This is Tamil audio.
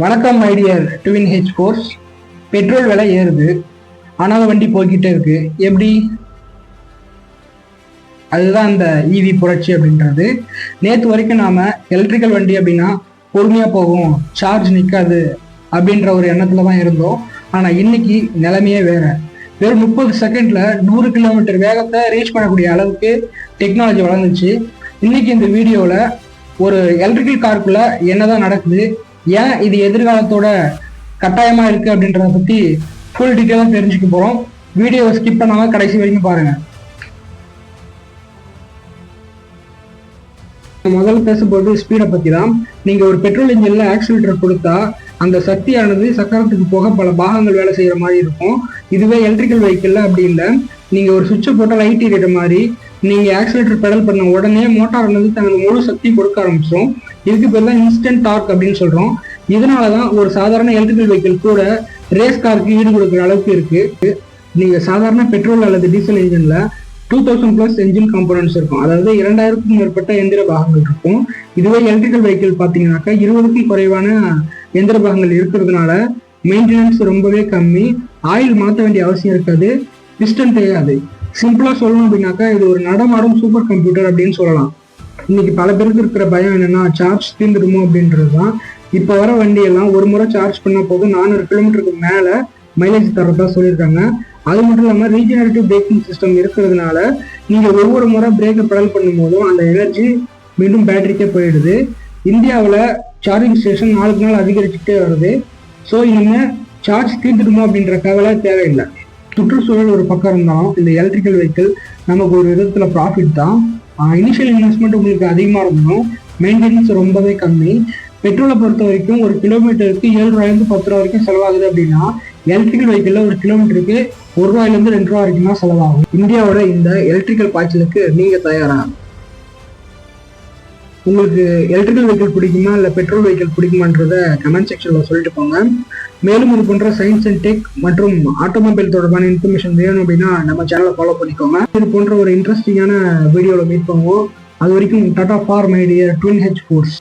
வணக்கம் ஐடியர் ட்வின் ஹெச் ஃபோர்ஸ். பெட்ரோல் விலை ஏறுது, ஆனால் வண்டி போய்கிட்டே இருக்கு. எப்படி? அதுதான் அந்த இவி புரட்சி அப்படின்றது. நேற்று வரைக்கும் நாம எலக்ட்ரிக்கல் வண்டி அப்படின்னா பொறுமையா போகும், சார்ஜ் நிற்காது அப்படின்ற ஒரு எண்ணத்துல தான் இருந்தோம். ஆனா இன்னைக்கு நிலைமையே வேற. வெறும் 30 செகண்ட்ல 100 கிலோமீட்டர் வேகத்தை ரீச் பண்ணக்கூடிய அளவுக்கு டெக்னாலஜி வளர்ந்துச்சு. இன்னைக்கு இந்த வீடியோல ஒரு எலக்ட்ரிக்கல் காருக்குள்ள என்னதான் நடக்குது, ஏன் இது எதிர்காலத்தோட கட்டாயமா இருக்கு அப்படின்றத பத்தி ஃபுல் டீட்டெயிலாக தெரிஞ்சுக்க போறோம். வீடியோவை ஸ்கிப் பண்ணாம கடைசி வரைக்கும் பாருங்க. முதல்ல பேசப்போது ஸ்பீடை பத்தி தான். நீங்க ஒரு பெட்ரோல் இன்ஜின்ல ஆக்சிலேட்டர் கொடுத்தா அந்த சக்தியானது சக்கரத்துக்கு போக பல பாகங்கள் வேலை செய்யற மாதிரி இருக்கும். இதுவே எலக்ட்ரிக்கல் வெஹிக்கிள்ல அப்படி இல்லை. நீங்க ஒரு சுவிட்சை போட்டால் லைட் எரியிற மாதிரி நீங்க ஆக்சிலேட்டர் பெடல் பண்ண உடனே மோட்டார் வந்து தனது முழு சக்தி கொடுக்க ஆரம்பிச்சிடும். இதுக்கு பேர் தான் இன்ஸ்டன்ட் டார்க் அப்படின்னு சொல்றோம். இதனாலதான் ஒரு சாதாரண எலக்ட்ரிக்கல் வெஹிக்கிள் கூட ரேஸ் காருக்கு ஈடு கொடுக்குற அளவுக்கு இருக்கு. நீங்க சாதாரண பெட்ரோல் அல்லது டீசல் இன்ஜின்ல 2000+ என்ஜின் காம்போனன்ட்ஸ் இருக்கும், அதாவது 2000க்கும் மேற்பட்ட எந்திர பாகங்கள் இருக்கும். இதுவே எலக்ட்ரிக்கல் வெஹிக்கிள் பார்த்தீங்கன்னாக்கா 20க்கும் குறைவான எந்திர பாகங்கள் இருக்கிறதுனால மெயின்டெனன்ஸ் ரொம்பவே கம்மி, ஆயில் மாற்ற வேண்டிய அவசியம் இருக்காது, பிஸ்டன் தேயாது. சிம்பிளா சொல்லணும் அப்படின்னாக்கா இது ஒரு நடமாடும் சூப்பர் கம்ப்யூட்டர் அப்படின்னு சொல்லலாம். இன்னைக்கு பல பேருக்கு இருக்கிற பயம் என்னன்னா சார்ஜ் தீர்ந்துடுமோ அப்படின்றது தான். இப்போ வர வண்டியெல்லாம் ஒரு முறை சார்ஜ் பண்ண போதும் 400 கிலோமீட்டருக்கு மேல மைலேஜ் தரதா சொல்லியிருக்காங்க. அது மட்டும் இல்லாமல் ரீஜெனரேட்டிவ் பிரேக்கிங் சிஸ்டம் இருக்கிறதுனால நீங்க ஒவ்வொரு முறை பிரேக்கை பெடல் பண்ணும் போதும் அந்த எனர்ஜி மீண்டும் பேட்டரிக்கே போயிடுது. இந்தியாவில் சார்ஜிங் ஸ்டேஷன் நாளுக்கு நாள் அதிகரிச்சுட்டே வருது. ஸோ இனிமேல் சார்ஜ் தீர்ந்துடுமோ அப்படின்ற கவலை தேவையில்லை. சுற்றுச்சூழல் ஒரு பக்கம் இருந்தாலும் இந்த எலக்ட்ரிக்கல் வெஹிக்கிள் நமக்கு ஒரு விதத்துல ப்ராஃபிட் தான். இனிஷியல் இன்வெஸ்ட்மெண்ட் உங்களுக்கு அதிகமாக இருந்தாலும் மெயின்டெனன்ஸ் ரொம்பவே கம்மி. பெட்ரோலை பொறுத்த வரைக்கும் ஒரு கிலோமீட்டருக்கு 7 ரூபாயிலிருந்து 10 ரூபா வரைக்கும் செலவாகுது அப்படின்னா எலக்ட்ரிக்கல் வெஹிக்கிள்ல ஒரு கிலோமீட்டருக்கு 1 ரூபாயிலிருந்து 2 ரூபா வரைக்கும் தான் செலவாகும். இந்தியாவோட இந்த எலக்ட்ரிக்கல் பாய்ச்சலுக்கு நீங்க தயாரா? உங்களுக்கு எலக்ட்ரிக்கல் வெஹிக்கிள் பிடிக்குமா இல்லை பெட்ரோல் வெஹிக்கிள் பிடிக்குமான்றத கமெண்ட் செக்ஷன்ல சொல்லிட்டு போங்க. மேலும் இது போன்ற சயின்ஸ் அண்ட் டெக் மற்றும் ஆட்டோமொபைல் தொடர்பான இன்ஃபர்மேஷன் வேணும் அப்படின்னா நம்ம சேனலை ஃபாலோ பண்ணிக்கோங்க. இது போன்ற ஒரு இன்ட்ரெஸ்டிங்கான வீடியோவில் மீட் பண்ணுவோம். அது வரைக்கும் Tata for my dear twin H force.